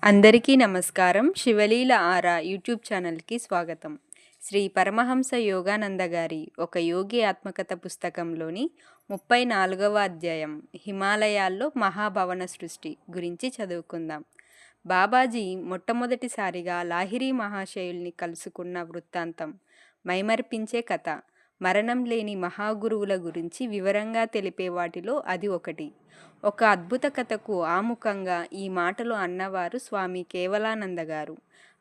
అందరికీ నమస్కారం. శివలీల ఆరా యూట్యూబ్ ఛానల్కి స్వాగతం. శ్రీ పరమహంస యోగానంద గారి ఒక యోగి ఆత్మకథ పుస్తకంలోని 34వ అధ్యాయం హిమాలయాల్లో మహాభవన సృష్టి గురించి చదువుకుందాం. బాబాజీ మొట్టమొదటిసారిగా లాహిరి మహాశయుల్ని కలుసుకున్న వృత్తాంతం, మైమరిపించే కథ, మరణం లేని మహాగురువుల గురించి వివరంగా తెలిపే వాటిలో అది ఒకటి. ఒక అద్భుత కథకు ఆముఖంగా ఈ మాటలు అన్నవారు స్వామి కేవలానంద గారు.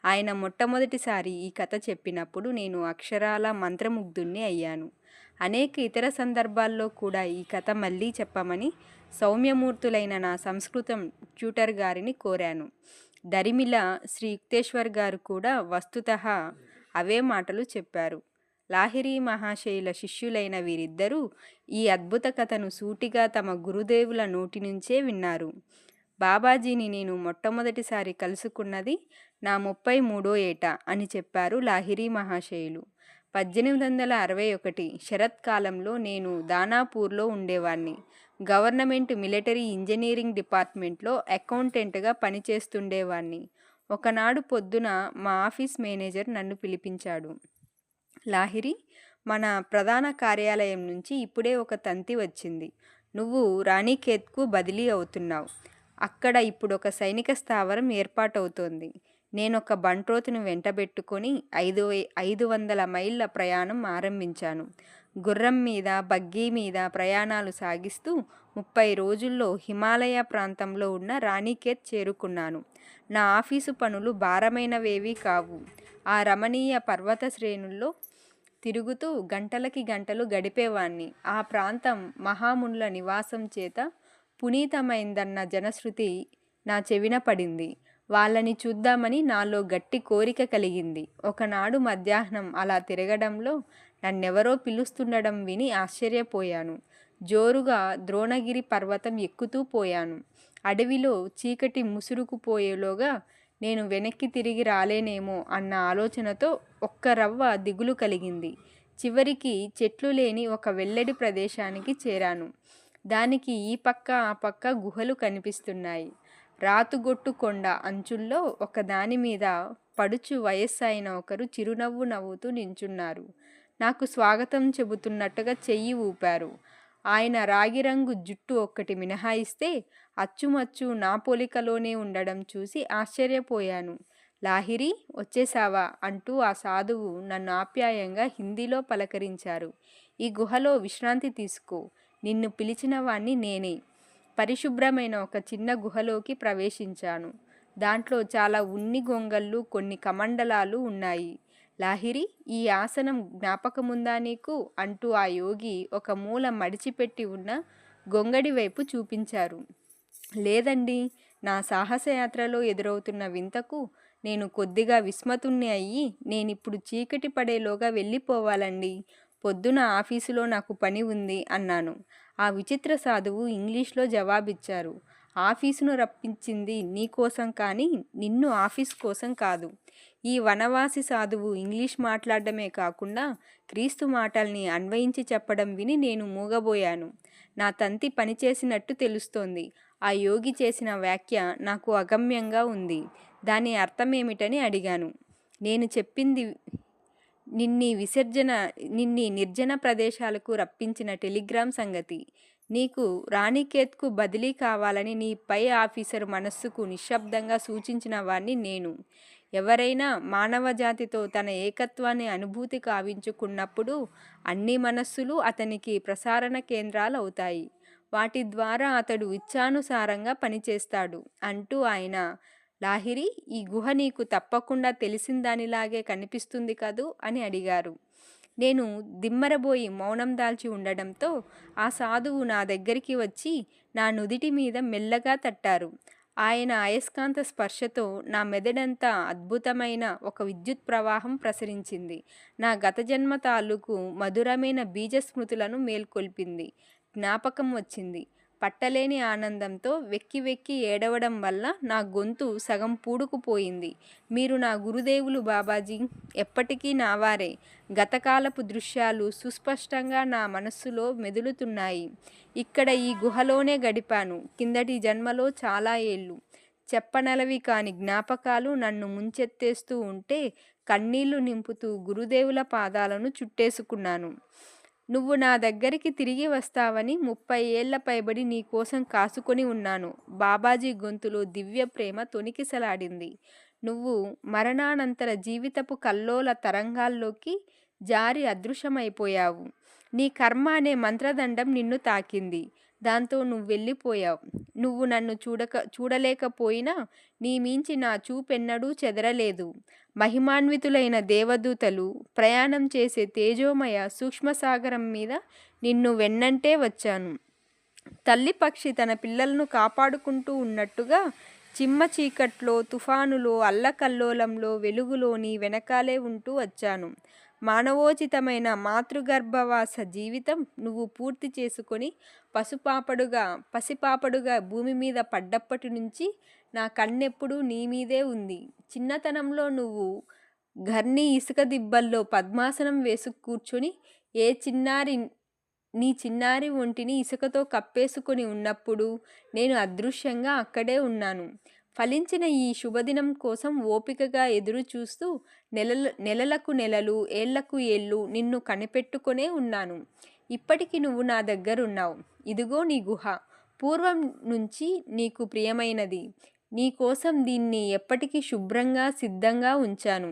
ఆయన మొట్టమొదటిసారి ఈ కథ చెప్పినప్పుడు నేను అక్షరాల మంత్రముగ్ధుణ్ణి అయ్యాను. అనేక ఇతర సందర్భాల్లో కూడా ఈ కథ మళ్ళీ చెప్పమని సౌమ్యమూర్తులైన నా సంస్కృతం ట్యూటర్ గారిని కోరాను. దరిమిల శ్రీ యుక్తేశ్వర్ గారు కూడా వస్తుతః అవే మాటలు చెప్పారు. లాహిరి మహాశయుల శిష్యులైన వీరిద్దరూ ఈ అద్భుత కథను సూటిగా తమ గురుదేవుల నోటి నుంచే విన్నారు. బాబాజీని నేను మొట్టమొదటిసారి కలుసుకున్నది నా 33వ ఏట అని చెప్పారు లాహిరి మహాశయులు. 1861 శరత్కాలంలో నేను దానాపూర్లో ఉండేవాణ్ణి. గవర్నమెంట్ మిలిటరీ ఇంజనీరింగ్ డిపార్ట్మెంట్లో అకౌంటెంట్గా పనిచేస్తుండేవాణ్ణి. ఒకనాడు పొద్దున మా ఆఫీస్ మేనేజర్ నన్ను పిలిపించాడు. లాహిరి, మన ప్రధాన కార్యాలయం నుంచి ఇప్పుడే ఒక తంతి వచ్చింది. నువ్వు రాణిఖేత్కు బదిలీ అవుతున్నావు. అక్కడ ఇప్పుడు ఒక సైనిక స్థావరం ఏర్పాటవుతోంది. నేనొక బంట్రోతును వెంటబెట్టుకొని 500 మైళ్ళ ప్రయాణం ఆరంభించాను. గుర్రం మీద, బగ్గీ మీద ప్రయాణాలు సాగిస్తూ 30 రోజుల్లో హిమాలయ ప్రాంతంలో ఉన్న రాణిఖేత్ చేరుకున్నాను. నా ఆఫీసు పనులు భారమైనవేవీ కావు. ఆ రమణీయ పర్వత శ్రేణుల్లో తిరుగుతూ గంటలకి గంటలు గడిపేవాణ్ణి. ఆ ప్రాంతం మహామునుల నివాసం చేత పునీతమైందన్న జనశ్రుతి నా చెవిన పడింది. వాళ్ళని చూద్దామని నాలో గట్టి కోరిక కలిగింది. ఒకనాడు మధ్యాహ్నం అలా తిరగడంలో నన్నెవరో పిలుస్తుండడం విని ఆశ్చర్యపోయాను. జోరుగా ద్రోణగిరి పర్వతం ఎక్కుతూ పోయాను. అడవిలో చీకటి ముసురుకుపోయేలోగా నేను వెనక్కి తిరిగి రాలేనేమో అన్న ఆలోచనతో ఒక్క రవ్వ దిగులు కలిగింది. చివరికి చెట్లు లేని ఒక వెల్లడి ప్రదేశానికి చేరాను. దానికి ఈ పక్క ఆ పక్క గుహలు కనిపిస్తున్నాయి. రాతుగొట్టు కొండ అంచుల్లో ఒకదాని మీద పడుచు వయస్సైన ఒకరు చిరునవ్వు నవ్వుతూ నించున్నారు. నాకు స్వాగతం చెబుతున్నట్టుగా చెయ్యి ఊపారు. ఆయన రాగిరంగు జుట్టు ఒక్కటి మినహాయిస్తే అచ్చుమచ్చు నా పోలికలోనే ఉండడం చూసి ఆశ్చర్యపోయాను. లాహిరి, వచ్చేసావా అంటూ ఆ సాధువు నన్ను ఆప్యాయంగా హిందీలో పలకరించారు. ఈ గుహలో విశ్రాంతి తీసుకో. నిన్ను పిలిచిన వాణ్ణి నేనే. పరిశుభ్రమైన ఒక చిన్న గుహలోకి ప్రవేశించాను. దాంట్లో చాలా ఉన్ని గొంగళ్ళు, కొన్ని కమండలాలు ఉన్నాయి. లాహిరి, ఈ ఆసనం జ్ఞాపకముందా నీకు అంటూ ఆ యోగి ఒక మూల మడిచిపెట్టి ఉన్న గొంగడి వైపు చూపించారు. లేదండి. నా సాహసయాత్రలో ఎదురవుతున్న వింతకు నేను కొద్దిగా విస్మతుణ్ణి అయ్యి నేనిప్పుడు చీకటి పడేలోగా వెళ్ళిపోవాలండి. పొద్దున ఆఫీసులో నాకు పని ఉంది అన్నాను. ఆ విచిత్ర సాధువు ఇంగ్లీష్లో జవాబిచ్చారు. ఆఫీసును రప్పించింది నీకోసం కానీ నిన్ను ఆఫీస్ కోసం కాదు. ఈ వనవాసి సాధువు ఇంగ్లీష్ మాట్లాడడమే కాకుండా క్రీస్తు మాటల్ని అన్వయించి చెప్పడం విని నేను మూగబోయాను. నా తంతి పనిచేసినట్టు తెలుస్తోంది. ఆ యోగి చేసిన వ్యాఖ్య నాకు అగమ్యంగా ఉంది. దాని అర్థమేమిటని అడిగాను. నేను చెప్పింది నిన్ని నిర్జన ప్రదేశాలకు రప్పించిన టెలిగ్రామ్ సంగతి. నీకు రాణిఖేత్కు బదిలీ కావాలని నీ పై ఆఫీసరు మనస్సుకు నిశ్శబ్దంగా సూచించిన వాణ్ణి నేను. ఎవరైనా మానవజాతితో తన ఏకత్వాన్ని అనుభూతి కావించుకున్నప్పుడు అన్ని మనస్సులు అతనికి ప్రసారణ కేంద్రాలవుతాయి. వాటి ద్వారా అతడు ఇచ్ఛానుసారంగా పనిచేస్తాడు అంటూ ఆయన, లాహిరి, ఈ గుహ నీకు తప్పకుండా తెలిసిందానిలాగే కనిపిస్తుంది కదూ అని అడిగారు. నేను దిమ్మరబోయి మౌనం దాల్చి ఉండడంతో ఆ సాధువు నా దగ్గరికి వచ్చి నా నుదిటి మీద మెల్లగా తట్టారు. ఆయన అయస్కాంత స్పర్శతో నా మెదడంతా అద్భుతమైన ఒక విద్యుత్ ప్రవాహం ప్రసరించింది. నా గత జన్మ తాలూకు మధురమైన బీజస్మృతులను మేల్కొల్పింది. జ్ఞాపకం వచ్చింది. పట్టలేని ఆనందంతో వెక్కి వెక్కి ఏడవడం వల్ల నా గొంతు సగం పూడుకుపోయింది. మీరు నా గురుదేవులు బాబాజీ, ఎప్పటికీ నావారే. గతకాలపు దృశ్యాలు సుస్పష్టంగా నా మనస్సులో మెదులుతున్నాయి. ఇక్కడ ఈ గుహలోనే గడిపాను. కిందటి జన్మలో చాలా ఏళ్ళు. చెప్పనలవి కాని జ్ఞాపకాలు నన్ను ముంచెత్తేస్తూ ఉంటే కన్నీళ్లు నింపుతూ గురుదేవుల పాదాలను చుట్టేసుకున్నాను. నువ్వు నా దగ్గరికి తిరిగి వస్తావని 30 ఏళ్ల పైబడి నీకోసం కాసుకొని ఉన్నాను. బాబాజీ గొంతులో దివ్య ప్రేమ తొణికిసలాడింది. నువ్వు మరణానంతర జీవితపు కల్లోల తరంగాల్లోకి జారి అదృశ్యమైపోయావు. నీ కర్మ అనే మంత్రదండం నిన్ను తాకింది. దాంతో నువ్వు వెళ్ళిపోయావు. నువ్వు నన్ను చూడలేకపోయినా నీ మించి నా చూపెన్నడూ చెదరలేదు. మహిమాన్వితులైన దేవదూతలు ప్రయాణం చేసే తేజోమయ సూక్ష్మసాగరం మీద నిన్ను వెన్నంటే వచ్చాను. తల్లి పక్షి తన పిల్లలను కాపాడుకుంటూ ఉన్నట్టుగా చిమ్మ చీకట్లో, తుఫానులో, అల్లకల్లోలంలో, వెలుగులో నీ వెనకాలే ఉంటూ వచ్చాను. మానవోచితమైన మాతృగర్భవాస జీవితం నువ్వు పూర్తి చేసుకొని పసిపాపడుగా భూమి మీద పడ్డప్పటి నుంచి నా కన్నెప్పుడూ నీ మీదే ఉంది. చిన్నతనంలో నువ్వు ఘర్ని ఇసుక దిబ్బల్లో పద్మాసనం వేసు కూర్చొని నీ చిన్నారి ఒంటిని ఇసుకతో కప్పేసుకొని ఉన్నప్పుడు నేను అదృశ్యంగా అక్కడే ఉన్నాను. ఫలించిన ఈ శుభదినం కోసం ఓపికగా ఎదురు చూస్తూ నెలలకు నెలలు, ఏళ్లకు ఏళ్ళు నిన్ను కనిపెట్టుకొనే ఉన్నాను. ఇప్పటికి నువ్వు నా దగ్గరున్నావు. ఇదిగో నీ గుహ. పూర్వం నుంచి నీకు ప్రియమైనది. నీ కోసం దీన్ని ఎప్పటికీ శుభ్రంగా సిద్ధంగా ఉంచాను.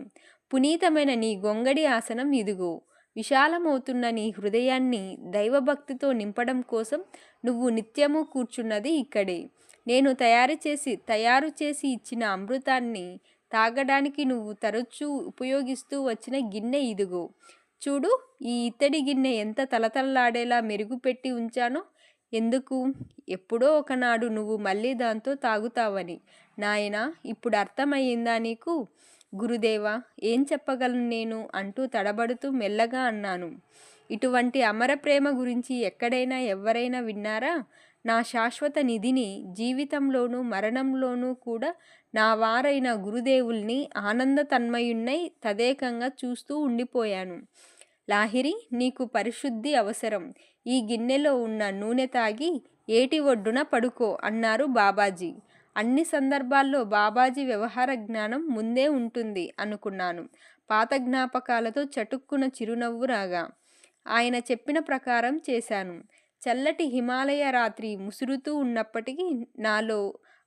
పునీతమైన నీ గొంగడి ఆసనం ఇదిగో. విశాలమవుతున్న నీ హృదయాన్ని దైవభక్తితో నింపడం కోసం నువ్వు నిత్యము కూర్చున్నది ఇక్కడే. నేను తయారు చేసి ఇచ్చిన అమృతాన్ని తాగడానికి నువ్వు తరచూ ఉపయోగిస్తూ వచ్చిన గిన్నె ఇదిగో. చూడు, ఈ ఇత్తడి గిన్నె ఎంత తలతల్లాడేలా మెరుగుపెట్టి ఉంచానో. ఎందుకు? ఎప్పుడో ఒకనాడు నువ్వు మళ్ళీ దాంతో తాగుతావని. నాయనా, ఇప్పుడు అర్థమయ్యిందా నీకు? గురుదేవా, ఏం చెప్పగలను నేను అంటూ తడబడుతూ మెల్లగా అన్నాను. ఇటువంటి అమర ప్రేమ గురించి ఎక్కడైనా ఎవ్వరైనా విన్నారా? నా శాశ్వత నిధిని జీవితంలోనూ మరణంలోనూ కూడా నా వారైన గురుదేవుల్ని ఆనంద తన్మయున్నై తదేకంగా చూస్తూ ఉండిపోయాను. లాహిరి, నీకు పరిశుద్ధి అవసరం. ఈ గిన్నెలో ఉన్న నూనె తాగి ఏటి ఒడ్డున పడుకో అన్నారు బాబాజీ. అన్ని సందర్భాల్లో బాబాజీ వ్యవహార జ్ఞానం ముందే ఉంటుంది అనుకున్నాను. పాత జ్ఞాపకాలతో చటుక్కున చిరునవ్వు రాగా ఆయన చెప్పిన ప్రకారం చేశాను. చల్లటి హిమాలయ రాత్రి ముసురుతూ ఉన్నప్పటికీ నాలో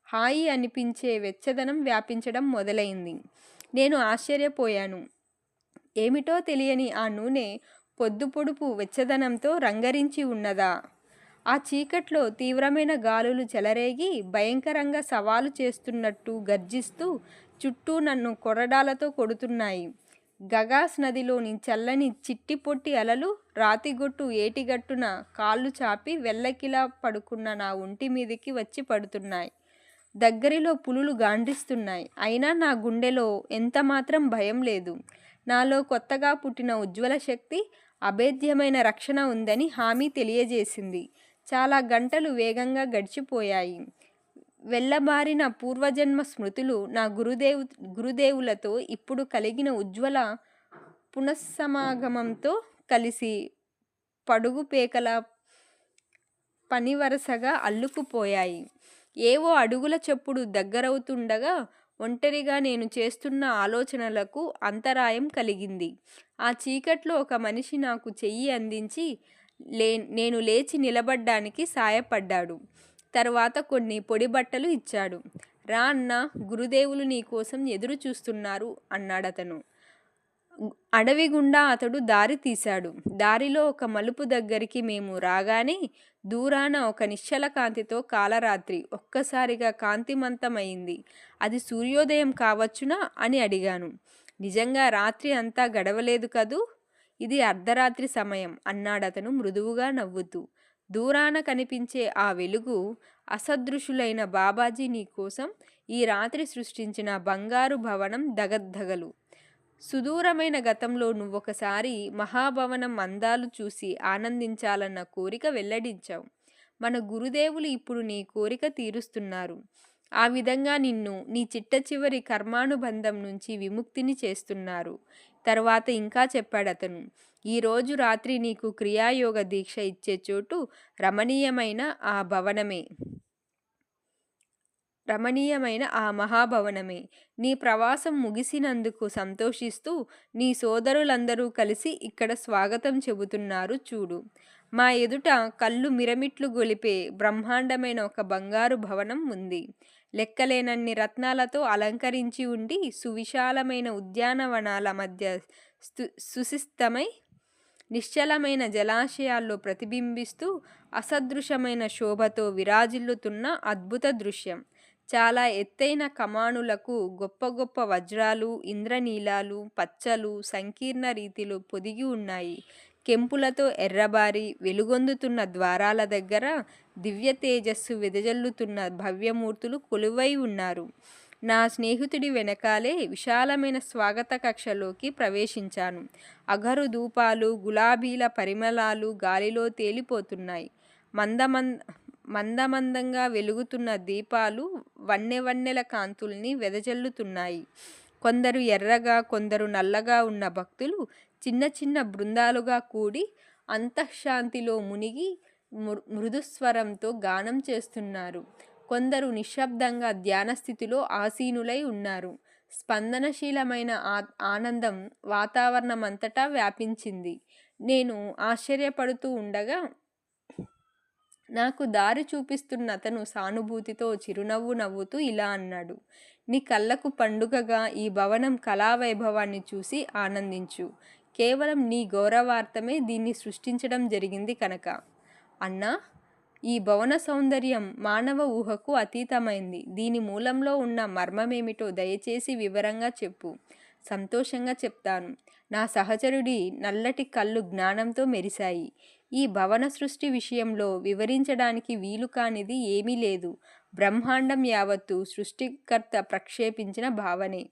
హాయి అనిపించే వెచ్చదనం వ్యాపించడం మొదలైంది. నేను ఆశ్చర్యపోయాను. ఏమిటో తెలియని ఆ నూనె పొద్దుపొడుపు వెచ్చదనంతో రంగరించి ఉన్నదా? ఆ చీకట్లో తీవ్రమైన గాలులు చెలరేగి భయంకరంగా సవాలు చేస్తున్నట్టు గర్జిస్తూ చుట్టూ నన్ను కొరడాలతో కొడుతున్నాయి. గగాస్ నదిలోని చల్లని చిట్టి పొట్టి అలలు రాతిగొట్టు ఏటిగట్టున కాళ్ళు చాపి వెల్లకిలా పడుకున్న నా ఒంటి మీదికి వచ్చి పడుతున్నాయి. దగ్గరిలో పులులు గాండ్రిస్తున్నాయి. అయినా నా గుండెలో ఎంతమాత్రం భయం లేదు. నాలో కొత్తగా పుట్టిన ఉజ్వల శక్తి, అభేద్యమైన రక్షణ ఉందని హామీ తెలియజేసింది. చాలా గంటలు వేగంగా గడిచిపోయాయి. వెళ్ళబారిన పూర్వజన్మ స్మృతులు నా గురుదేవులతో ఇప్పుడు కలిగిన ఉజ్వల పునఃసమాగమంతో కలిసి పడుగు పేకల పనివరసగా అల్లుకుపోయాయి. ఏవో అడుగుల చప్పుడు దగ్గరవుతుండగా ఒంటరిగా నేను చేస్తున్న ఆలోచనలకు అంతరాయం కలిగింది. ఆ చీకట్లో ఒక మనిషి నాకు చెయ్యి అందించి నేను లేచి నిలబడ్డానికి సాయపడ్డాడు. తరువాత కొన్ని పొడి బట్టలు ఇచ్చాడు. రా అన్నా, గురుదేవులు నీ కోసం ఎదురు చూస్తున్నారు అన్నాడతను. అడవి గుండా అతడు దారి తీశాడు. దారిలో ఒక మలుపు దగ్గరికి మేము రాగానే దూరాన ఒక నిశ్చల కాంతితో కాలరాత్రి ఒక్కసారిగా కాంతిమంతమైంది. అది సూర్యోదయం కావచ్చునా అని అడిగాను. నిజంగా రాత్రి అంతా గడవలేదు కదూ, ఇది అర్ధరాత్రి సమయం అన్నాడతను మృదువుగా నవ్వుతూ. దూరాన కనిపించే ఆ వెలుగు అసదృశులైన బాబాజీ నీ కోసం ఈ రాత్రి సృష్టించిన బంగారు భవనం దగద్దగలు. సుదూరమైన గతంలో నువ్వొకసారి మహాభవనం అందాలు చూసి ఆనందించాలన్న కోరిక వెల్లడించావు. మన గురుదేవులు ఇప్పుడు నీ కోరిక తీరుస్తున్నారు. ఆ విధంగా నిన్ను నీ చిట్ట చివరి కర్మానుబంధం నుంచి విముక్తిని చేస్తున్నారు. తరువాత ఇంకా చెప్పాడతను. ఈరోజు రాత్రి నీకు క్రియాయోగ దీక్ష ఇచ్చే చోటు రమణీయమైన ఆ భవనమే. రమణీయమైన ఆ మహాభవనమే. నీ ప్రవాసం ముగిసినందుకు సంతోషిస్తూ నీ సోదరులందరూ కలిసి ఇక్కడ స్వాగతం చెబుతున్నారు చూడు. మా ఎదుట కళ్ళు మిరమిట్లు గొలిపే బ్రహ్మాండమైన ఒక బంగారు భవనం ఉంది. లెక్కలేనన్ని రత్నాలతో అలంకరించి ఉండి సువిశాలమైన ఉద్యానవనాల మధ్య సుశిస్తమై నిశ్చలమైన జలాశయాల్లో ప్రతిబింబిస్తూ అసదృశమైన శోభతో విరాజిల్లుతున్న అద్భుత దృశ్యం. చాలా ఎత్తైన కమానులకు గొప్ప గొప్ప వజ్రాలు, ఇంద్రనీలాలు, పచ్చలు సంకీర్ణ రీతిలో పొదిగి ఉన్నాయి. కెంపులతో ఎర్రబారి వెలుగొందుతున్న ద్వారాల దగ్గర దివ్య తేజస్సు వెదజల్లుతున్న భవ్యమూర్తులు కొలువై ఉన్నారు. నా స్నేహితుడి వెనకాలే విశాలమైన స్వాగత కక్షలోకి ప్రవేశించాను. అగరు ధూపాలు, గులాబీల పరిమళాలు గాలిలో తేలిపోతున్నాయి. మందమందంగా వెలుగుతున్న దీపాలు వన్నెవన్నెల కాంతుల్ని వెదజల్లుతున్నాయి. కొందరు ఎర్రగా, కొందరు నల్లగా ఉన్న భక్తులు చిన్న చిన్న బృందాలుగా కూడి అంతఃశాంతిలో మునిగి మృదుస్వరంతో గానం చేస్తున్నారు. కొందరు నిశ్శబ్దంగా ధ్యానస్థితిలో ఆసీనులై ఉన్నారు. స్పందనశీలమైన ఆనందం వాతావరణమంతటా వ్యాపించింది. నేను ఆశ్చర్యపడుతూ ఉండగా నాకు దారి చూపిస్తున్న అతను సానుభూతితో చిరునవ్వు నవ్వుతూ ఇలా అన్నాడు. నీ కళ్ళకు పండుగగా ఈ భవనం కళావైభవాన్ని చూసి ఆనందించు. కేవలం నీ గౌరవార్థమే దీన్ని సృష్టించడం జరిగింది కనుక. అన్నా, ఈ భవన సౌందర్యం మానవ ఊహకు అతీతమైంది. దీని మూలంలో ఉన్న మర్మమేమిటో దయచేసి వివరంగా చెప్పు. సంతోషంగా చెప్తాను. నా సహచరుడి నల్లటి కళ్ళు జ్ఞానంతో మెరిశాయి. ఈ భవన సృష్టి విషయంలో వివరించడానికి వీలు కానిది ఏమీ లేదు. బ్రహ్మాండం యావత్తు సృష్టికర్త ప్రక్షేపించిన భావనే.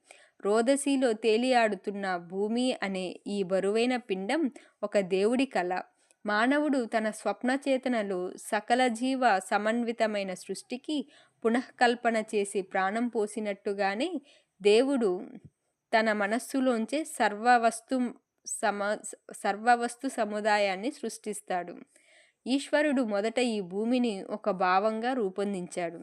రోదసీలో తేలియాడుతున్న భూమి అనే ఈ బరువైన పిండం ఒక దేవుడి కళ. మానవుడు తన స్వప్నచేతనలో సకల జీవ సమన్వితమైన సృష్టికి పునఃకల్పన చేసి ప్రాణం పోసినట్టుగానే దేవుడు తన మనస్సులోంచే సర్వవస్తు సముదాయాన్ని సృష్టిస్తాడు. ఈశ్వరుడు మొదట ఈ భూమిని ఒక భావంగా రూపొందించాడు.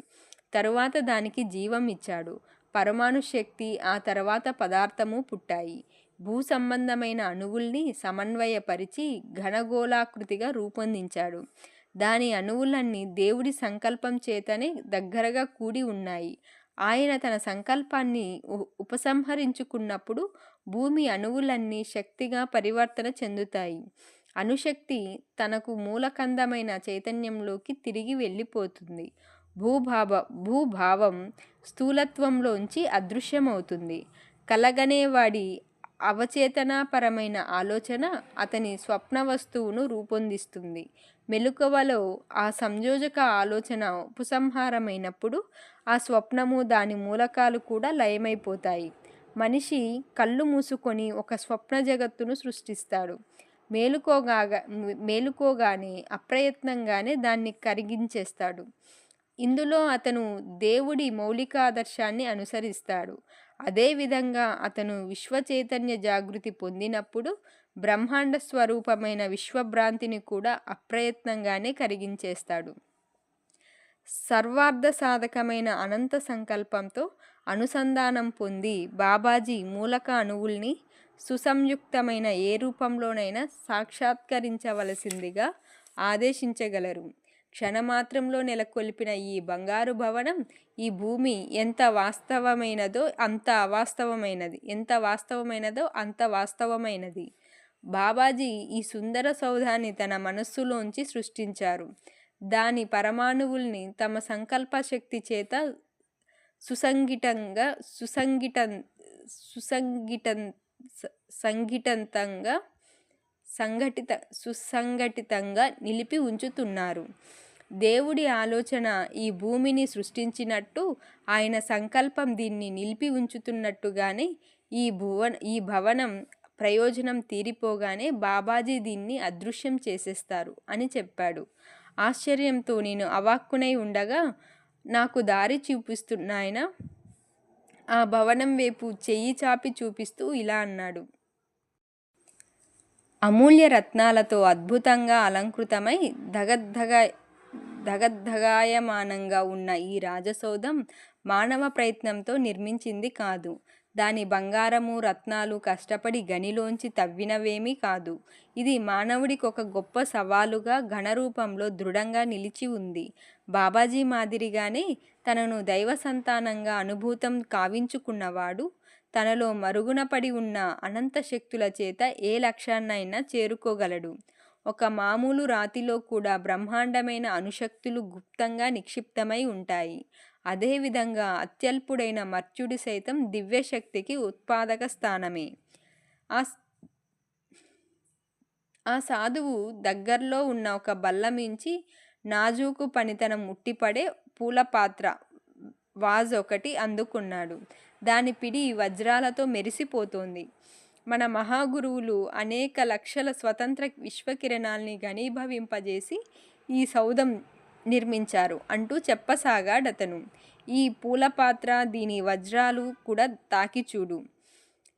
తరువాత దానికి జీవం ఇచ్చాడు. పరమాణు శక్తి, ఆ తర్వాత పదార్థము పుట్టాయి. భూ సంబంధమైన అణువుల్ని సమన్వయపరిచి ఘనగోళాకృతిగా రూపొందించాడు. దాని అణువులన్నీ దేవుడి సంకల్పం చేతనే దగ్గరగా కూడి ఉన్నాయి. ఆయన తన సంకల్పాన్ని ఉపసంహరించుకున్నప్పుడు భూమి అణువులన్నీ శక్తిగా పరివర్తన చెందుతాయి. అణుశక్తి తనకు మూలకందమైన చైతన్యంలోకి తిరిగి వెళ్ళిపోతుంది. భూభావం స్థూలత్వంలోంచి అదృశ్యమవుతుంది. కలగనేవాడి అవచేతనాపరమైన ఆలోచన అతని స్వప్న వస్తువును రూపొందిస్తుంది. మెలకువలో ఆ సంయోజక ఆలోచన ఉపసంహారమైనప్పుడు ఆ స్వప్నము, దాని మూలకాలు కూడా లయమైపోతాయి. మనిషి కళ్ళు మూసుకొని ఒక స్వప్న జగత్తును సృష్టిస్తాడు. మేలుకోగానే అప్రయత్నంగానే దాన్ని కరిగించేస్తాడు. ఇందులో అతను దేవుడి మౌలికాదర్శాన్ని అనుసరిస్తాడు. అదేవిధంగా అతను విశ్వచైతన్య జాగృతి పొందినప్పుడు బ్రహ్మాండ స్వరూపమైన విశ్వభ్రాంతిని కూడా అప్రయత్నంగానే కరిగించేస్తాడు. సర్వార్థ సాధకమైన అనంత సంకల్పంతో అనుసంధానం పొంది బాబాజీ మూలక అణువుల్ని సుసంయుక్తమైన ఏ రూపంలోనైనా సాక్షాత్కరించవలసిందిగా ఆదేశించగలరు. క్షణమాత్రంలో నెలకొల్పిన ఈ బంగారు భవనం, ఈ భూమి ఎంత వాస్తవమైనదో అంత వాస్తవమైనది. బాబాజీ ఈ సుందర సౌధాన్ని తన మనస్సులోంచి సృష్టించారు. దాని పరమాణువుల్ని తమ సంకల్ప శక్తి చేత సుసంఘటితంగా నిలిపి ఉంచుతున్నారు. దేవుడి ఆలోచన ఈ భూమిని సృష్టించినట్టు, ఆయన సంకల్పం దీన్ని నిలిపి ఉంచుతున్నట్టుగానే ఈ భవనం ప్రయోజనం తీరిపోగానే బాబాజీ దీన్ని అదృశ్యం చేసేస్తారు అని చెప్పాడు. ఆశ్చర్యంతో నేను అవాక్కునై ఉండగా నాకు దారి చూపిస్తున్నాయన ఆ భవనం వైపు చెయ్యి చాపి చూపిస్తూ ఇలా అన్నాడు. అమూల్య రత్నాలతో అద్భుతంగా అలంకృతమై దగద్దగాయమానంగా ఉన్న ఈ రాజసౌధం మానవ ప్రయత్నంతో నిర్మించింది కాదు. దాని బంగారము, రత్నాలు కష్టపడి గనిలోంచి తవ్వినవేమీ కాదు. ఇది మానవుడికి ఒక గొప్ప సవాలుగా ఘనరూపంలో దృఢంగా నిలిచి ఉంది. బాబాజీ మాదిరిగానే తనను దైవ సంతానంగా అనుభూతం కావించుకున్నవాడు తనలో మరుగున పడి ఉన్న అనంత శక్తుల చేత ఏ లక్ష్యాన్నైనా చేరుకోగలడు. ఒక మామూలు రాతిలో కూడా బ్రహ్మాండమైన అణుశక్తులు గుప్తంగా నిక్షిప్తమై ఉంటాయి. అదేవిధంగా అత్యల్పుడైన మర్త్యుడి సైతం దివ్యశక్తికి ఉత్పాదక స్థానమే. ఆ ఆ సాధువు దగ్గర్లో ఉన్న ఒక బల్లమించి నాజూకు పనితనం ఉట్టిపడే పూలపాత్ర వాజ్ ఒకటి అందుకున్నాడు. దాని పిడి వజ్రాలతో మెరిసిపోతోంది. మన మహాగురువులు అనేక లక్షల స్వతంత్ర విశ్వకిరణాల్ని ఘనీభవింపజేసి ఈ సౌధం నిర్మించారు అంటూ చెప్పసాగాడతను. ఈ పూలపాత్ర, దీని వజ్రాలు కూడా తాకిచూడు.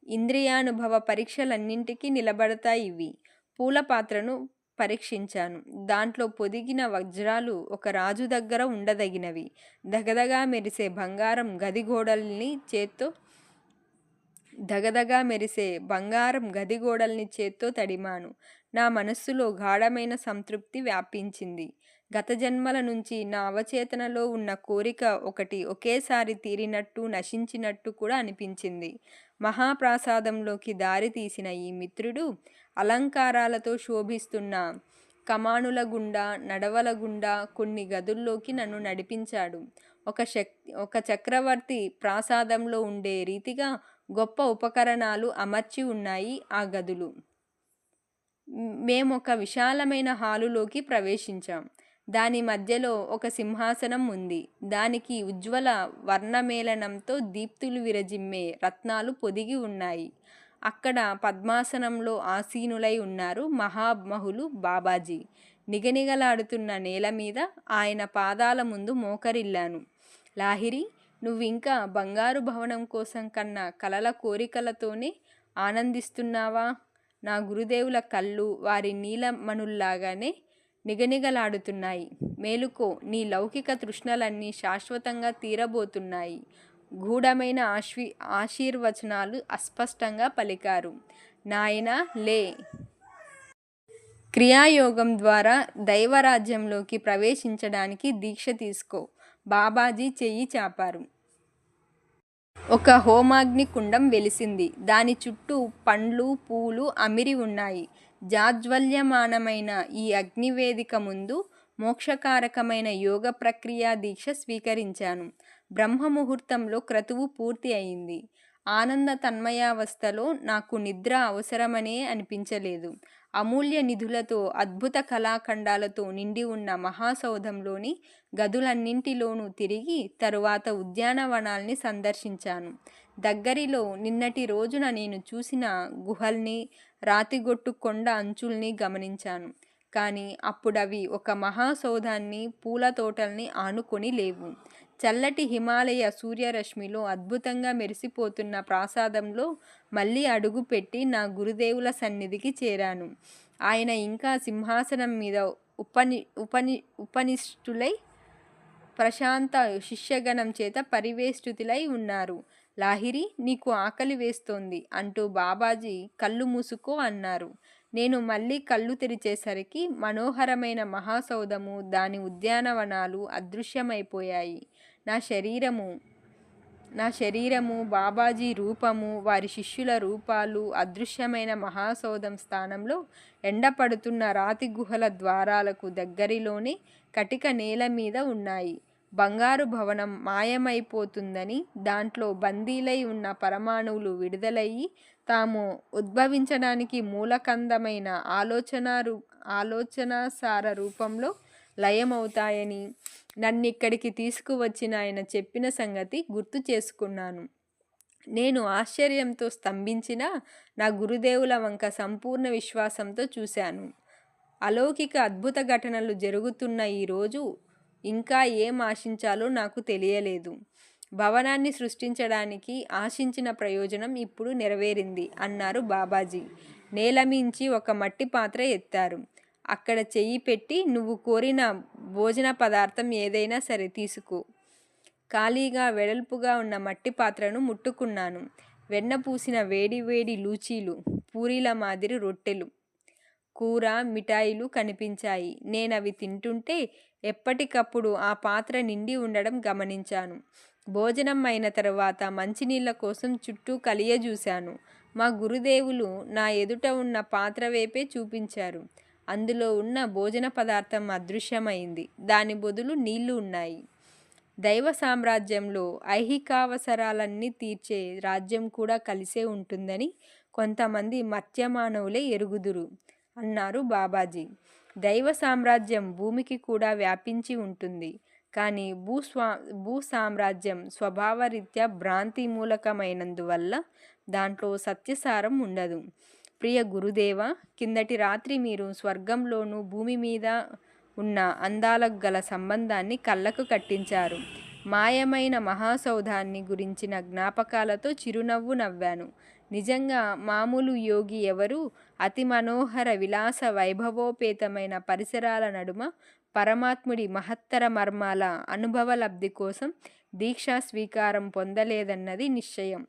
ఇంద్రియానుభవ పరీక్షలన్నింటికీ నిలబడతాయి ఇవి. పూలపాత్రను పరీక్షించాను. దాంట్లో పొదిగిన వజ్రాలు ఒక రాజు దగ్గర ఉండదగినవి. దగదగా మెరిసే బంగారం గదిగోడల్ని చేత్తో తడిమాను. నా మనస్సులో గాఢమైన సంతృప్తి వ్యాపించింది. గత జన్మల నుంచి నా అవచేతనలో ఉన్న కోరిక ఒకటి ఒకేసారి తీరినట్టు, నశించినట్టు కూడా అనిపించింది. మహాప్రాసాదంలోకి దారి తీసిన ఈ మిత్రుడు అలంకారాలతో శోభిస్తున్న కమానుల గుండా, నడవల గుండా కొన్ని గదుల్లోకి నన్ను నడిపించాడు. ఒక చక్రవర్తి ప్రాసాదంలో ఉండే రీతిగా గొప్ప ఉపకరణాలు అమర్చి ఉన్నాయి ఆ గదులు. మేమొక విశాలమైన హాలులోకి ప్రవేశించాం. దాని మధ్యలో ఒక సింహాసనం ఉంది. దానికి ఉజ్వల వర్ణమేళనంతో దీప్తులు విరజిమ్మే రత్నాలు పొదిగి ఉన్నాయి. అక్కడ పద్మాసనంలో ఆసీనులై ఉన్నారు మహామహులు బాబాజీ. నిగనిగలాడుతున్న నేల మీద ఆయన పాదాల ముందు మోకరిల్లాను. లాహిరి, నువ్వింకా బంగారు భవనం కోసం కన్నా కలల కోరికలతోనే ఆనందిస్తున్నావా? నా గురుదేవుల కళ్ళు వారి నీలమణుల్లాగానే నిగనిగలాడుతున్నాయి. మేలుకో, నీ లౌకిక తృష్ణలన్నీ శాశ్వతంగా తీరబోతున్నాయి. గూఢమైన ఆశీర్వచనాలు అస్పష్టంగా పలికారు. నాయనా, లే. క్రియాయోగం ద్వారా దైవరాజ్యంలోకి ప్రవేశించడానికి దీక్ష తీసుకో. బాబాజీ చెయ్యి చాపారు. ఒక హోమాగ్ని కుండం వెలిసింది. దాని చుట్టూ పండ్లు, పూలు అమిరి ఉన్నాయి. జాజ్వల్యమానమైన ఈ అగ్నివేదిక ముందు మోక్షకారకమైన యోగ ప్రక్రియా దీక్ష స్వీకరించాను. బ్రహ్మముహూర్తంలో క్రతువు పూర్తి అయింది. ఆనంద తన్మయావస్థలో నాకు నిద్ర అవసరమనే అనిపించలేదు. అమూల్య నిధులతో, అద్భుత కళాఖండాలతో నిండి ఉన్న మహాసౌధంలోని గదులన్నింటిలోనూ తిరిగి తరువాత ఉద్యానవనాల్ని సందర్శించాను. దగ్గరిలో నిన్నటి రోజున నేను చూసిన గుహల్ని, రాతిగొట్టు కొండ అంచుల్ని గమనించాను. కానీ అప్పుడవి ఒక మహాసౌధాన్ని, పూల తోటల్ని ఆనుకొని లేవు. చల్లటి హిమాలయ సూర్యరశ్మిలో అద్భుతంగా మెరిసిపోతున్న ప్రాసాదంలో మళ్ళీ అడుగుపెట్టి నా గురుదేవుల సన్నిధికి చేరాను. ఆయన ఇంకా సింహాసనం మీద ఉపనిష్ఠులై ప్రశాంత శిష్యగణం చేత పరివేష్టితులై ఉన్నారు. లాహిరి, నీకు ఆకలి వేస్తోంది అంటూ బాబాజీ కళ్ళు మూసుకో అన్నారు. నేను మళ్ళీ కళ్ళు తెరిచేసరికి మనోహరమైన మహాసౌధము, దాని ఉద్యానవనాలు అదృశ్యమైపోయాయి. నా శరీరము, బాబాజీ రూపము, వారి శిష్యుల రూపాలు అదృశ్యమైన మహాసౌధం స్థానంలో ఎండపడుతున్న రాతి గుహల ద్వారాలకు దగ్గరిలోనే కటిక నేల మీద ఉన్నాయి. బంగారు భవనం మాయమైపోతుందని, దాంట్లో బందీలై ఉన్న పరమాణువులు విడుదలయ్యి తాము ఉద్భవించడానికి మూలకందమైన ఆలోచనాసార రూపంలో లయమవుతాయని నన్నిక్కడికి తీసుకువచ్చిన ఆయన చెప్పిన సంగతి గుర్తు చేసుకున్నాను. నేను ఆశ్చర్యంతో స్తంభించిన నా గురుదేవుల వంక సంపూర్ణ విశ్వాసంతో చూశాను. అలౌకిక అద్భుత ఘటనలు జరుగుతున్న ఈరోజు ఇంకా ఏం ఆశించాలో నాకు తెలియలేదు. భవనాన్ని సృష్టించడానికి ఆశించిన ప్రయోజనం ఇప్పుడు నెరవేరింది అన్నారు బాబాజీ. నేలమించి ఒక మట్టి పాత్ర ఎత్తారు. అక్కడ చెయ్యి పెట్టి, నువ్వు కోరిన భోజన పదార్థం ఏదైనా సరే తీసుకో. ఖాళీగా వెడల్పుగా ఉన్న మట్టి పాత్రను ముట్టుకున్నాను. వెన్న పూసిన వేడి వేడి లూచీలు, పూరీల మాదిరి రొట్టెలు, కూర, మిఠాయిలు కనిపించాయి. నేనవి తింటుంటే ఎప్పటికప్పుడు ఆ పాత్ర నిండి ఉండడం గమనించాను. భోజనం అయిన తరువాత మంచినీళ్ళ కోసం చుట్టూ కలియజూశాను. మా గురుదేవులు నా ఎదుట ఉన్న పాత్ర వైపే చూపించారు. అందులో ఉన్న భోజన పదార్థం అదృశ్యమైంది. దాని బదులు నీళ్లు ఉన్నాయి. దైవ సామ్రాజ్యంలో ఐహికావసరాలన్నీ తీర్చే రాజ్యం కూడా కలిసే ఉంటుందని కొంతమంది మత్స్యమానవులే ఎరుగుదురు అన్నారు బాబాజీ. దైవ సామ్రాజ్యం భూమికి కూడా వ్యాపించి ఉంటుంది. కానీ భూ సామ్రాజ్యం స్వభావరీత్యా భ్రాంతి మూలకమైనందువల్ల దాంట్లో సత్యసారం ఉండదు. ప్రియ గురుదేవ, కిందటి రాత్రి మీరు స్వర్గంలోనూ భూమి మీద ఉన్న అందాలకు గల సంబంధాన్ని కళ్ళకు కట్టించారు. మాయమైన మహాసౌధాన్ని గురించిన జ్ఞాపకాలతో చిరునవ్వు నవ్వాను. నిజంగా మామూలు యోగి ఎవరు అతి మనోహర విలాస వైభవోపేతమైన పరిసరాల నడుమ పరమాత్ముడి మహత్తర మర్మాల అనుభవలబ్ధి కోసం దీక్షా స్వీకారం పొందలేదన్నది నిశ్చయం.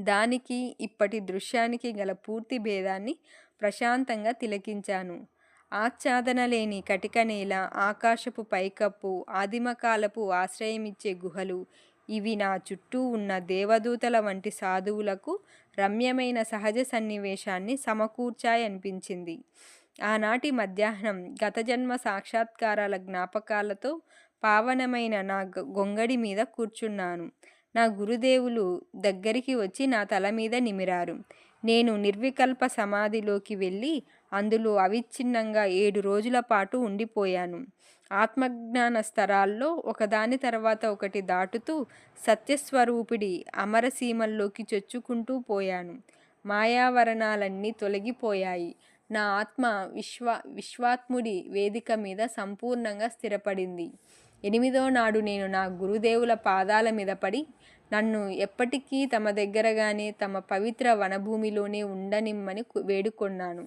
దానికి ఇప్పటి దృశ్యానికి గల పూర్తి భేదాన్ని ప్రశాంతంగా తిలకించాను. ఆచ్ఛాదన లేని కటిక నేల, ఆకాశపు పైకప్పు, ఆదిమకాలపు ఆశ్రయమిచ్చే గుహలు, ఇవి నా చుట్టూ ఉన్న దేవదూతల వంటి సాధువులకు రమ్యమైన సహజ సన్నివేశాన్ని సమకూర్చాయనిపించింది. ఆనాటి మధ్యాహ్నం గత జన్మ సాక్షాత్కారాల జ్ఞాపకాలతో పావనమైన నా గొంగడి మీద కూర్చున్నాను. నా గురుదేవులు దగ్గరికి వచ్చి నా తల మీద నిమిరారు. నేను నిర్వికల్ప సమాధిలోకి వెళ్ళి అందులో అవిచ్ఛిన్నంగా 7 రోజుల పాటు ఉండిపోయాను. ఆత్మజ్ఞాన స్తరాల్లో ఒకదాని తర్వాత ఒకటి దాటుతూ సత్యస్వరూపిడి అమరసీమల్లోకి చొచ్చుకుంటూ పోయాను. మాయావరణాలన్నీ తొలగిపోయాయి. నా ఆత్మ విశ్వాత్ముడి వేదిక మీద సంపూర్ణంగా స్థిరపడింది. 8వ నాడు నేను నా గురుదేవుల పాదాల మీద పడి నన్ను ఎప్పటికీ తమ దగ్గరగానే తమ పవిత్ర వనభూమిలోనే ఉండనిమ్మని వేడుకొన్నాను.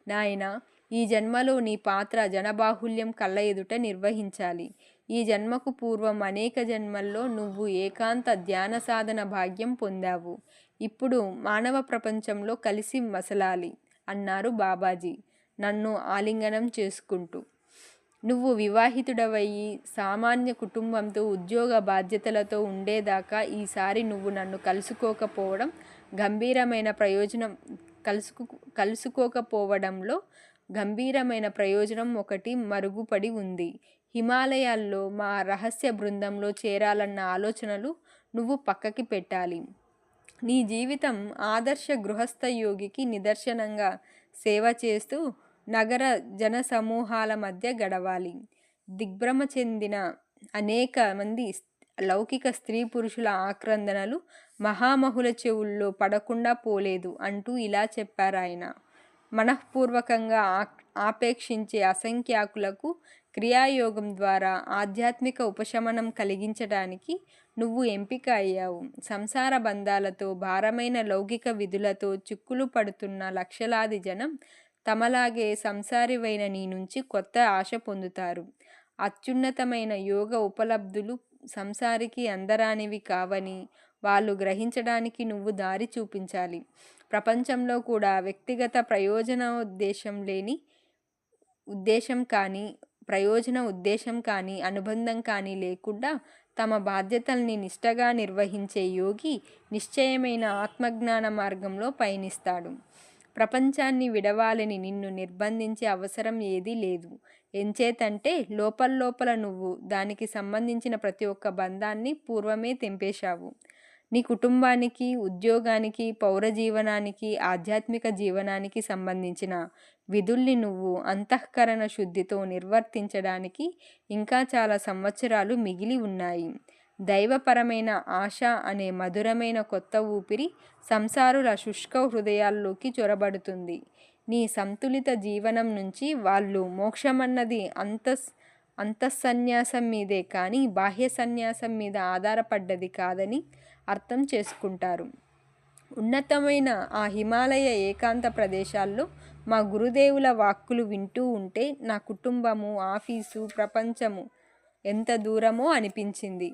నాయనా, ఈ జన్మలో నీ పాత్ర జనబాహుల్యం కళ్ళ ఎదుట నిర్వహించాలి. ఈ జన్మకు పూర్వం అనేక జన్మల్లో నువ్వు ఏకాంత ధ్యాన సాధన భాగ్యం పొందావు. ఇప్పుడు మానవ ప్రపంచంలో కలిసి మసలాలి అన్నారు బాబాజీ నన్ను ఆలింగనం చేసుకుంటూ. నువ్వు వివాహితుడవయ్యి సామాన్య కుటుంబంతో ఉద్యోగ బాధ్యతలతో ఉండేదాకా ఈసారి నువ్వు నన్ను కలుసుకోకపోవడం గంభీరమైన కలుసుకోకపోవడంలో గంభీరమైన ప్రయోజనం ఒకటి మరుగుపడి ఉంది. హిమాలయాల్లో మా రహస్య బృందంలో చేరాలన్న ఆలోచనలు నువ్వు పక్కకి పెట్టాలి. నీ జీవితం ఆదర్శ గృహస్థ యోగికి నిదర్శనంగా సేవ చేస్తూ నగర జనసమూహాల మధ్య గడవాలి. దిగ్భ్రమ చెందిన అనేక మంది లౌకిక స్త్రీ పురుషుల ఆక్రందనలు మహామహుల చెవుల్లో పడకుండా పోలేదు అంటూ ఇలా చెప్పారాయన. మనఃపూర్వకంగా ఆపేక్షించే అసంఖ్యాకులకు క్రియాయోగం ద్వారా ఆధ్యాత్మిక ఉపశమనం కలిగించడానికి నువ్వు ఎంపిక అయ్యావు. సంసార బంధాలతో భారమైన లౌకిక విధులతో చిక్కులు పడుతున్న లక్షలాది జనం తమలాగే సంసారివైన నీ నుంచి కొత్త ఆశ పొందుతారు. అత్యున్నతమైన యోగ ఉపలబ్ధులు సంసారికి అందరానివి కావని వాళ్ళు గ్రహించడానికి నువ్వు దారి చూపించాలి. ప్రపంచంలో కూడా వ్యక్తిగత ప్రయోజన ఉద్దేశం కానీ అనుబంధం కానీ లేకుండా తమ బాధ్యతల్ని నిష్టగా నిర్వహించే యోగి నిశ్చయమైన ఆత్మజ్ఞాన మార్గంలో పయనిస్తాడు. ప్రపంచాన్ని విడవాలని నిన్ను నిర్బంధించే అవసరం ఏదీ లేదు. ఎంచేతంటే లోపల నువ్వు దానికి సంబంధించిన ప్రతి ఒక్క బంధాన్ని పూర్వమే తెంపేశావు. నీ కుటుంబానికి, ఉద్యోగానికి, పౌర జీవనానికి, ఆధ్యాత్మిక జీవనానికి సంబంధించిన విధుల్ని నువ్వు అంతఃకరణ శుద్ధితో నిర్వర్తించడానికి ఇంకా చాలా సంవత్సరాలు మిగిలి ఉన్నాయి. దైవపరమైన ఆశ అనే మధురమైన కొత్త ఊపిరి సంసారుల శుష్క హృదయాల్లోకి చొరబడుతుంది. నీ సంతులిత జీవనం నుంచి వాళ్ళు మోక్షమన్నది అంతఃసన్యాసం మీదే కానీ బాహ్య సన్యాసం మీద ఆధారపడ్డది కాదని అర్థం చేసుకుంటారు. ఉన్నతమైన ఆ హిమాలయ ఏకాంత ప్రదేశాల్లో మా గురుదేవుల వాక్కులు వింటూ ఉంటే నా కుటుంబము, ఆఫీసు, ప్రపంచము ఎంత దూరమో అనిపించింది.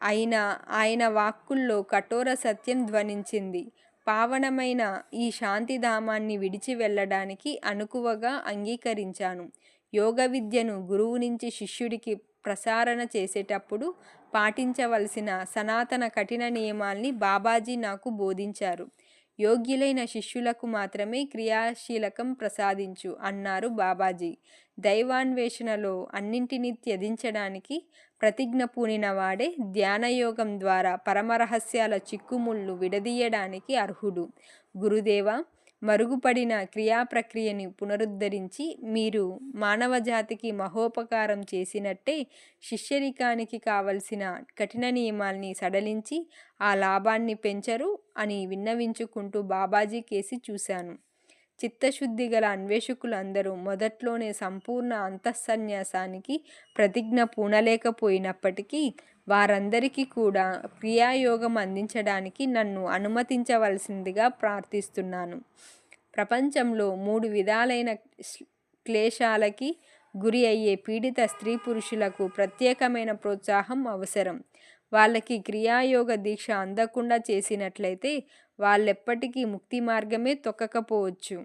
అయినా ఆయన వాక్కుల్లో కఠోర సత్యం ధ్వనించింది. పావనమైన ఈ శాంతిధామాన్ని విడిచి వెళ్ళడానికి అణకువగా అంగీకరించాను. యోగ విద్యను గురువు నుంచి శిష్యుడికి ప్రసారణ చేసేటప్పుడు పాటించవలసిన సనాతన కఠిన నియమాల్ని బాబాజీ నాకు బోధించారు. యోగ్యులైన శిష్యులకు మాత్రమే క్రియాశీలకం ప్రసాదించు అన్నారు బాబాజీ. దైవాన్వేషణలో అన్నింటినీ త్యజించడానికి ప్రతిజ్ఞ పూనిన వాడే ధ్యానయోగం ద్వారా పరమరహస్యాల చిక్కుముళ్ళు విడదీయడానికి అర్హుడు. గురుదేవా, మరుగుపడిన క్రియాప్రక్రియని పునరుద్ధరించి మీరు మానవజాతికి మహోపకారం చేసినట్టే శిష్యరికానికి కావలసిన కఠిన నియమాల్ని సడలించి ఆ లాభాన్ని పెంచరు అని విన్నవించుకుంటూ బాబాజీ కేసి చూశాను. చిత్తశుద్ధి గల అన్వేషకులందరూ మొదట్లోనే సంపూర్ణ అంతఃసన్యాసానికి ప్రతిజ్ఞ పూనలేకపోయినప్పటికీ వారందరికీ కూడా క్రియాయోగం అందించడానికి నన్ను అనుమతించవలసిందిగా ప్రార్థిస్తున్నాను. ప్రపంచంలో 3 విధాలైన క్లేశాలకి గురి అయ్యే పీడిత స్త్రీ పురుషులకు ప్రత్యేకమైన ప్రోత్సాహం అవసరం. వాళ్ళకి క్రియాయోగ దీక్ష అందకుండా చేసినట్లయితే వాళ్ళెప్పటికీ ముక్తి మార్గమే తొక్కకపోవచ్చు.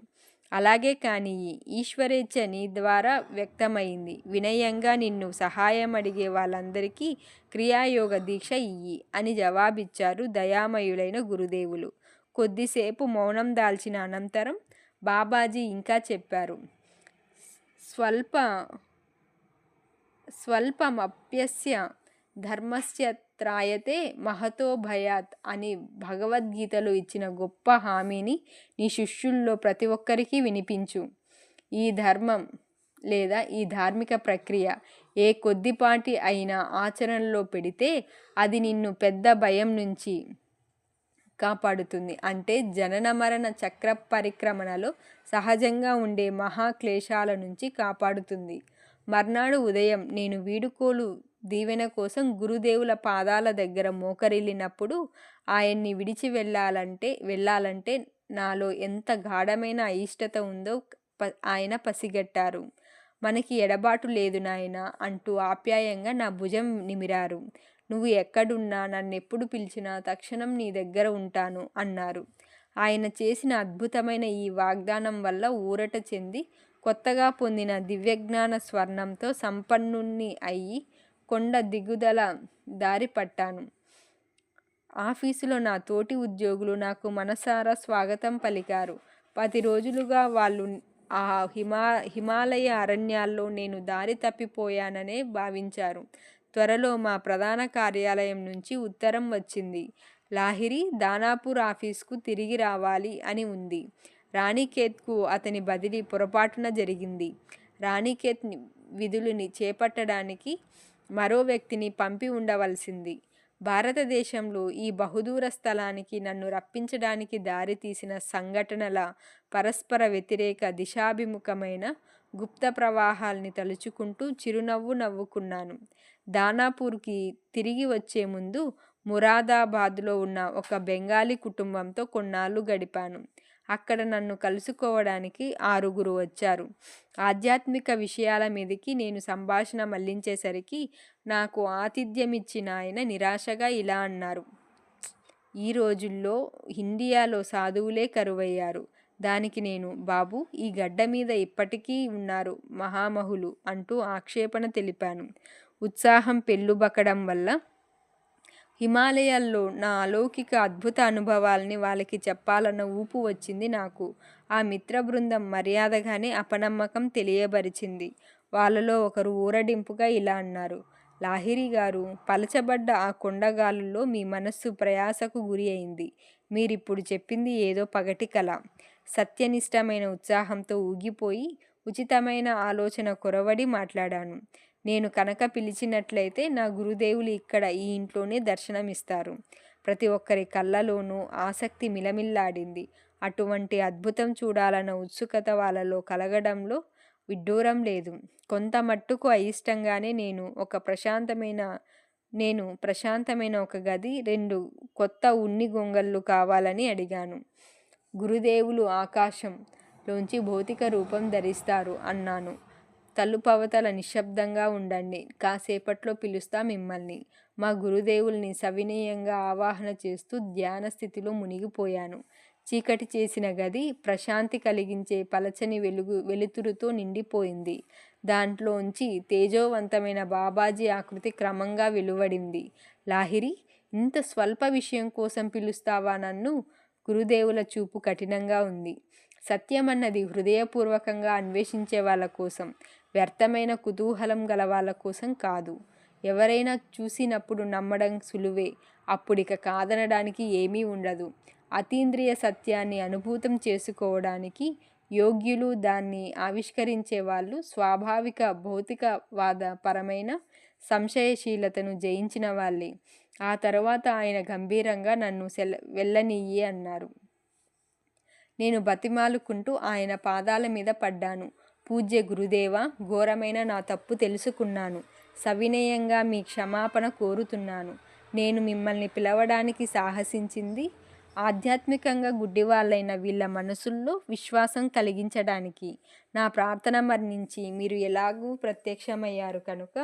అలాగే కానీ ఈశ్వరేచ్ఛ నీ ద్వారా వ్యక్తమైంది. వినయంగా నిన్ను సహాయం అడిగే వాళ్ళందరికీ క్రియాయోగ దీక్ష ఇయ్యి అని జవాబిచ్చారు దయామయులైన గురుదేవులు. కొద్దిసేపు మౌనం దాల్చిన అనంతరం బాబాజీ ఇంకా చెప్పారు. స్వల్పమప్యస్య ధర్మస్య త్రాయతే మహతో భయాత్ అని భగవద్గీతలో ఇచ్చిన గొప్ప హామీని నీ శిష్యుల్లో ప్రతి ఒక్కరికి వినిపించు. ఈ ధర్మం లేదా ఈ ధార్మిక ప్రక్రియ ఏ కొద్దిపాటి అయినా ఆచరణలో పెడితే అది నిన్ను పెద్ద భయం నుంచి కాపాడుతుంది. అంటే జనన మరణ చక్ర పరిక్రమణలో సహజంగా ఉండే మహాక్లేశాల నుంచి కాపాడుతుంది. మర్నాడు ఉదయం నేను వీడుకోలు దీవెన కోసం గురుదేవుల పాదాల దగ్గర మోకరిల్లినప్పుడు ఆయన్ని విడిచి వెళ్ళాలంటే నాలో ఎంత గాఢమైన అయిష్టత ఉందో ఆయన పసిగట్టారు. మనకి ఎడబాటు లేదు నాయనా అంటూ ఆప్యాయంగా నా భుజం నిమిరారు. నువ్వు ఎక్కడున్నా నన్నెప్పుడు పిలిచినా తక్షణం నీ దగ్గర ఉంటాను అన్నారు. ఆయన చేసిన అద్భుతమైన ఈ వాగ్దానం వల్ల ఊరట చెంది కొత్తగా పొందిన దివ్యజ్ఞాన స్వర్ణంతో సంపన్నుణ్ణి అయ్యి కొండ దిగుదల దారి పట్టాను. ఆఫీసులో నా తోటి ఉద్యోగులు నాకు మనసారా స్వాగతం పలికారు. 10 రోజులుగా వాళ్ళు ఆ హిమాలయ అరణ్యాల్లో నేను దారి తప్పిపోయాననే భావించారు. త్వరలో మా ప్రధాన కార్యాలయం నుంచి ఉత్తరం వచ్చింది. లాహిరి దానాపూర్ ఆఫీస్కు తిరిగి రావాలి అని ఉంది. రాణికేత్కు అతని బదిలీ పొరపాటున జరిగింది. రాణికేత్ విధులని చేపట్టడానికి మరో వ్యక్తిని పంపి ఉండవలసింది. భారతదేశంలో ఈ బహుదూర స్థలానికి నన్ను రప్పించడానికి దారితీసిన సంఘటనల పరస్పర వ్యతిరేక దిశాభిముఖమైన గుప్త ప్రవాహాల్ని తలుచుకుంటూ చిరునవ్వు నవ్వుకున్నాను. దానాపూర్కి తిరిగి వచ్చే ముందు మురాదాబాద్లో ఉన్న ఒక బెంగాలీ కుటుంబంతో కొన్నాళ్ళు గడిపాను. అక్కడ నన్ను కలుసుకోవడానికి 6 వచ్చారు. ఆధ్యాత్మిక విషయాల మీదకి నేను సంభాషణ మళ్లించేసరికి నాకు ఆతిథ్యమిచ్చిన ఆయన నిరాశగా ఇలా అన్నారు. ఈ రోజుల్లో ఇండియాలో సాధువులే కరువయ్యారు. దానికి నేను, బాబు, ఈ గడ్డ మీద ఇప్పటికీ ఉన్నారు మహామహులు అంటూ ఆక్షేపణ తెలిపాను. ఉత్సాహం పెళ్ళుబకడం వల్ల హిమాలయాల్లో నా అలౌకిక అద్భుత అనుభవాల్ని వాళ్ళకి చెప్పాలన్న ఊపు వచ్చింది నాకు. ఆ మిత్ర బృందం మర్యాదగానే అపనమ్మకం తెలియబరిచింది. వాళ్ళలో ఒకరు ఊరడింపుగా ఇలా అన్నారు. లాహిరి గారు, పలచబడ్డ ఆ కొండగాలుల్లో మీ మనస్సు ప్రయాసకు గురి అయింది. మీరిప్పుడు చెప్పింది ఏదో పగటి కల. సత్యనిష్టమైన ఉత్సాహంతో ఊగిపోయి ఉచితమైన ఆలోచన కొరవడి మాట్లాడాను. నేను కనుక పిలిచినట్లయితే నా గురుదేవులు ఇక్కడ ఈ ఇంట్లోనే దర్శనమిస్తారు. ప్రతి ఒక్కరి కళ్ళలోనూ ఆసక్తి మిలమిల్లాడింది. అటువంటి అద్భుతం చూడాలన్న ఉత్సుకత వాళ్ళలో కలగడంలో విడ్డూరం లేదు. కొంత మట్టుకు అయిష్టంగానే నేను ప్రశాంతమైన ఒక గది, 2 కొత్త ఉన్ని గొంగళ్ళు కావాలని అడిగాను. గురుదేవులు ఆకాశంలోంచి భౌతిక రూపం ధరిస్తారు అన్నాను. తలుపవతల నిశ్శబ్దంగా ఉండండి, కాసేపట్లో పిలుస్తా మిమ్మల్ని. మా గురుదేవుల్ని సవినయంగా ఆవాహన చేస్తూ ధ్యాన స్థితిలో మునిగిపోయాను. చీకటి చేసిన గది ప్రశాంతి కలిగించే పలచని వెలుతురుతో నిండిపోయింది. దాంట్లోంచి తేజోవంతమైన బాబాజీ ఆకృతి క్రమంగా వెలువడింది. లాహిరి, ఇంత స్వల్ప విషయం కోసం పిలుస్తావా నన్ను? గురుదేవుల చూపు కఠినంగా ఉంది. సత్యమన్నది హృదయపూర్వకంగా అన్వేషించే వాళ్ళ కోసం, వ్యర్థమైన కుతూహలం గల వాళ్ళ కోసం కాదు. ఎవరైనా చూసినప్పుడు నమ్మడం సులువే, అప్పుడిక కాదనడానికి ఏమీ ఉండదు. అతీంద్రియ సత్యాన్ని అనుభూతం చేసుకోవడానికి యోగ్యులు, దాన్ని ఆవిష్కరించే వాళ్ళు స్వాభావిక భౌతికవాద పరమైన సంశయశీలతను జయించిన వాళ్ళే. ఆ తర్వాత ఆయన గంభీరంగా నన్ను వెళ్ళనియ్యి అన్నారు. నేను బతిమాలుకుంటూ ఆయన పాదాల మీద పడ్డాను. పూజ్య గురుదేవా, ఘోరమైన నా తప్పు తెలుసుకున్నాను. సవినయంగా మీ క్షమాపణ కోరుతున్నాను. నేను మిమ్మల్ని పిలవడానికి సాహసించింది ఆధ్యాత్మికంగా గుడ్డివాళ్ళైన వీళ్ళ మనసుల్లో విశ్వాసం కలిగించడానికి. నా ప్రార్థన మన్నించి మీరు ఎలాగూ ప్రత్యక్షమయ్యారు కనుక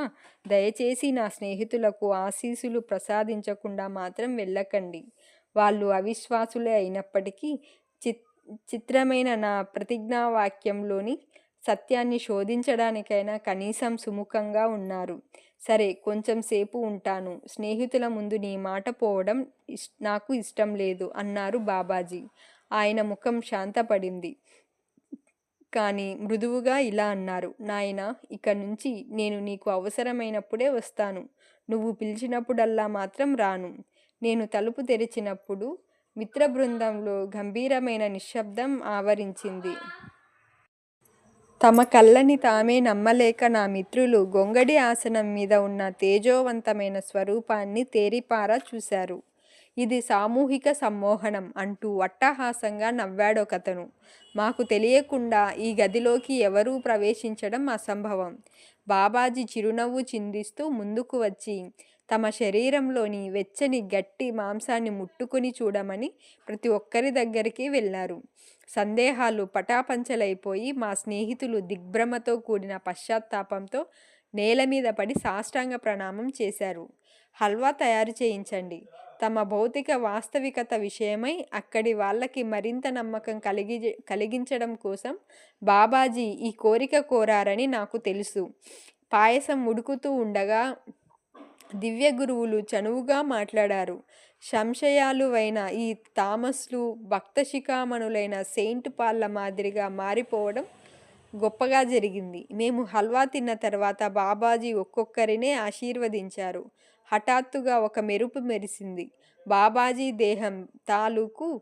దయచేసి నా స్నేహితులకు ఆశీస్సులు ప్రసాదించకుండా మాత్రం వెళ్ళకండి. వాళ్ళు అవిశ్వాసులే అయినప్పటికీ చిత్రమైన నా ప్రతిజ్ఞావాక్యంలోని సత్యాన్ని శోధించడానికైనా కనీసం సుముఖంగా ఉన్నారు. సరే, కొంచెం సేపు ఉంటాను. స్నేహితుల ముందు నీ మాట పోవడం నాకు ఇష్టం లేదు అన్నారు బాబాజీ. ఆయన ముఖం శాంతపడింది. కానీ మృదువుగా ఇలా అన్నారు. నాయనా, ఇక నుంచి నేను నీకు అవసరమైనప్పుడే వస్తాను. నువ్వు పిలిచినప్పుడల్లా మాత్రం రాను. నేను తలుపు తెరిచినప్పుడు మిత్రబృందంలో గంభీరమైన నిశ్శబ్దం ఆవరించింది. తమ కళ్ళని తామే నమ్మలేక నా మిత్రులు గొంగడి ఆసనం మీద ఉన్న తేజోవంతమైన స్వరూపాన్ని తేరిపారా చూశారు. ఇది సామూహిక సమ్మోహనం అంటూ అట్టహాసంగా నవ్వాడొకతను. మాకు తెలియకుండా ఈ గదిలోకి ఎవరూ ప్రవేశించడం అసంభవం. బాబాజీ చిరునవ్వు చిందిస్తూ ముందుకు వచ్చి తమ శరీరంలోని వెచ్చని గట్టి మాంసాన్ని ముట్టుకుని చూడమని ప్రతి ఒక్కరి దగ్గరికి వెళ్ళారు. సందేహాలు పటాపంచలైపోయి మా స్నేహితులు దిగ్భ్రమతో కూడిన పశ్చాత్తాపంతో నేల మీద పడి సాష్టాంగ ప్రణామం చేశారు. హల్వా తయారు చేయించండి. తమ భౌతిక వాస్తవికత విషయమై అక్కడి వాళ్ళకి మరింత నమ్మకం కలిగించడం కోసం బాబాజీ ఈ కోరిక కోరారని నాకు తెలుసు. పాయసం ఉడుకుతూ ఉండగా దివ్య గురువులు చనువుగా మాట్లాడారు. సంశయాలువైన ఈ తామస్లు భక్త శిఖామణులైన సెయింట్ పాళ్ళ మాదిరిగా మారిపోవడం గొప్పగా జరిగింది. మేము హల్వా తిన్న తర్వాత బాబాజీ ఒక్కొక్కరినే ఆశీర్వదించారు. హఠాత్తుగా ఒక మెరుపు మెరిసింది. బాబాజీ దేహం తాలూకు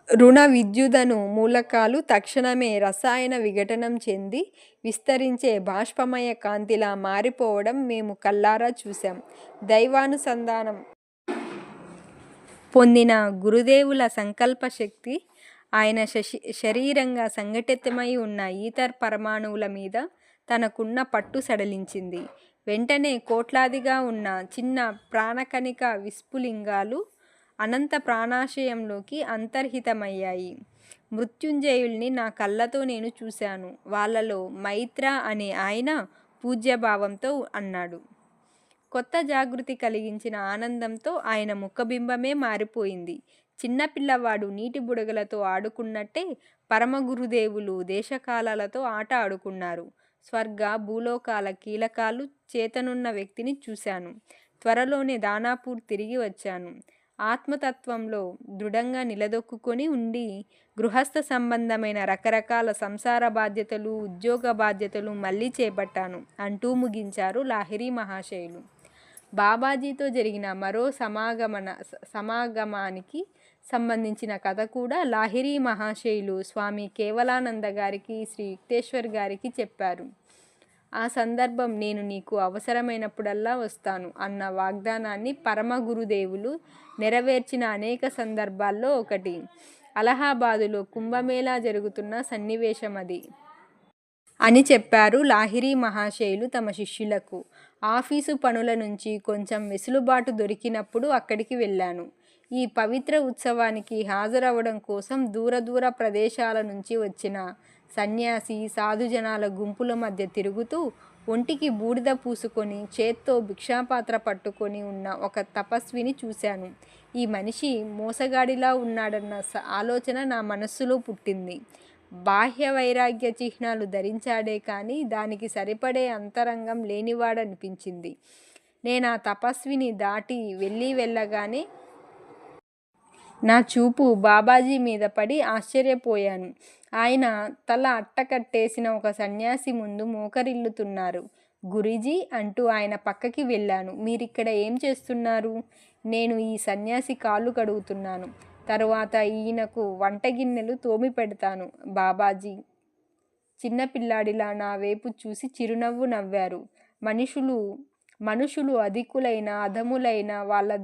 రుణ విద్యుదను మూలకాలు తక్షణమే రసాయన విఘటనం చెంది విస్తరించే బాష్పమయ కాంతిలా మారిపోవడం మేము కల్లారా చూశాం. దైవానుసంధానం పొందిన గురుదేవుల సంకల్ప శక్తి ఆయన శరీరంగా సంఘటితమై ఉన్న ఈథర్ పరమాణువుల మీద తనకున్న పట్టు సడలించింది. వెంటనే కోట్లాదిగా ఉన్న చిన్న ప్రాణకణిక విస్ఫులింగాలు అనంత ప్రాణాశయంలోకి అంతర్హితమయ్యాయి. మృత్యుంజయుల్ని నా కళ్ళతో నేను చూశాను. వాళ్ళలో మైత్ర అనే ఆయన పూజ్యభావంతో అన్నాడు. కొత్త జాగృతి కలిగించిన ఆనందంతో ఆయన ముఖబింబమే మారిపోయింది. చిన్నపిల్లవాడు నీటి బుడగలతో ఆడుకున్నట్టే పరమగురుదేవులు దేశకాలాలతో ఆట ఆడుకున్నారు. స్వర్గ భూలోకాల కీలకాలు చేతనున్న వ్యక్తిని చూశాను. త్వరలోనే దానాపూర్ తిరిగి వచ్చాను. ఆత్మతత్వంలో దృఢంగా నిలదొక్కుని ఉండి గృహస్థ సంబంధమైన రకరకాల సంసార బాధ్యతలు, ఉద్యోగ బాధ్యతలు మళ్ళీ చేపట్టాను అంటూ ముగించారు లాహిరి మహాశయులు. బాబాజీతో జరిగిన మరో సమాగమానికి సంబంధించిన కథ కూడా లాహిరి మహాశయులు స్వామి కేవలానంద గారికి, శ్రీ యుక్తేశ్వర్ గారికి చెప్పారు. ఆ సందర్భం నేను నీకు అవసరమైనప్పుడల్లా వస్తాను అన్న వాగ్దానాన్ని పరమ గురుదేవులు నెరవేర్చిన అనేక సందర్భాల్లో ఒకటి. అలహాబాదులో కుంభమేళా జరుగుతున్న సన్నివేశం అది అని చెప్పారు లాహిరి మహాశయులు తమ శిష్యులకు. ఆఫీసు పనుల నుంచి కొంచెం వెసులుబాటు దొరికినప్పుడు అక్కడికి వెళ్ళాను. ఈ పవిత్ర ఉత్సవానికి హాజరవడం కోసం దూర ప్రదేశాల నుంచి వచ్చిన సన్యాసి సాధుజనాల గుంపుల మధ్య తిరుగుతూ ఒంటికి బూడిద పూసుకొని చేత్తో భిక్షాపాత్ర పట్టుకొని ఉన్న ఒక తపస్విని చూశాను. ఈ మనిషి మోసగాడిలా ఉన్నాడన్న ఆలోచన నా మనస్సులో పుట్టింది. బాహ్య వైరాగ్య చిహ్నాలు ధరించాడే కానీ దానికి సరిపడే అంతరంగం లేనివాడనిపించింది. నేను ఆ తపస్విని దాటి వెళ్ళగానే నా చూపు బాబాజీ మీద పడి ఆశ్చర్యపోయాను. ఆయన తల అట్టకట్టేసిన ఒక సన్యాసి ముందు మోకరిల్లుతున్నారు. గురూజీ అంటూ ఆయన పక్కకి వెళ్ళాను. మీరిక్కడ ఏం చేస్తున్నారు? నేను ఈ సన్యాసి కాళ్ళు కడుగుతున్నాను. తరువాత ఈయనకు వంటగిన్నెలు తోమి పెడతాను బాబాజీ. చిన్నపిల్లాడిలా నా వైపు చూసి చిరునవ్వు నవ్వారు. మనుషులు అధికులైన అధములైన వాళ్ళ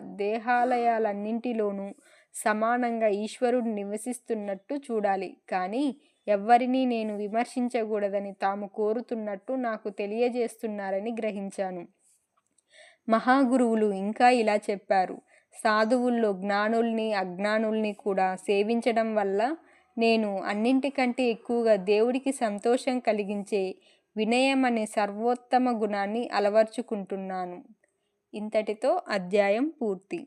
దేహాలయాలన్నింటిలోనూ సమానంగా ఈశ్వరుడు నివసిస్తున్నట్టు చూడాలి. కానీ ఎవ్వరినీ నేను విమర్శించకూడదని తాము కోరుతున్నట్టు నాకు తెలియజేస్తున్నారని గ్రహించాను. మహాగురువులు ఇంకా ఇలా చెప్పారు. సాధువుల్లో జ్ఞానుల్ని అజ్ఞానుల్ని కూడా సేవించడం వల్ల నేను అన్నింటికంటే ఎక్కువగా దేవుడికి సంతోషం కలిగించే వినయం అనే సర్వోత్తమ గుణాన్ని అలవర్చుకుంటున్నాను. ఇంతటితో అధ్యాయం పూర్తి.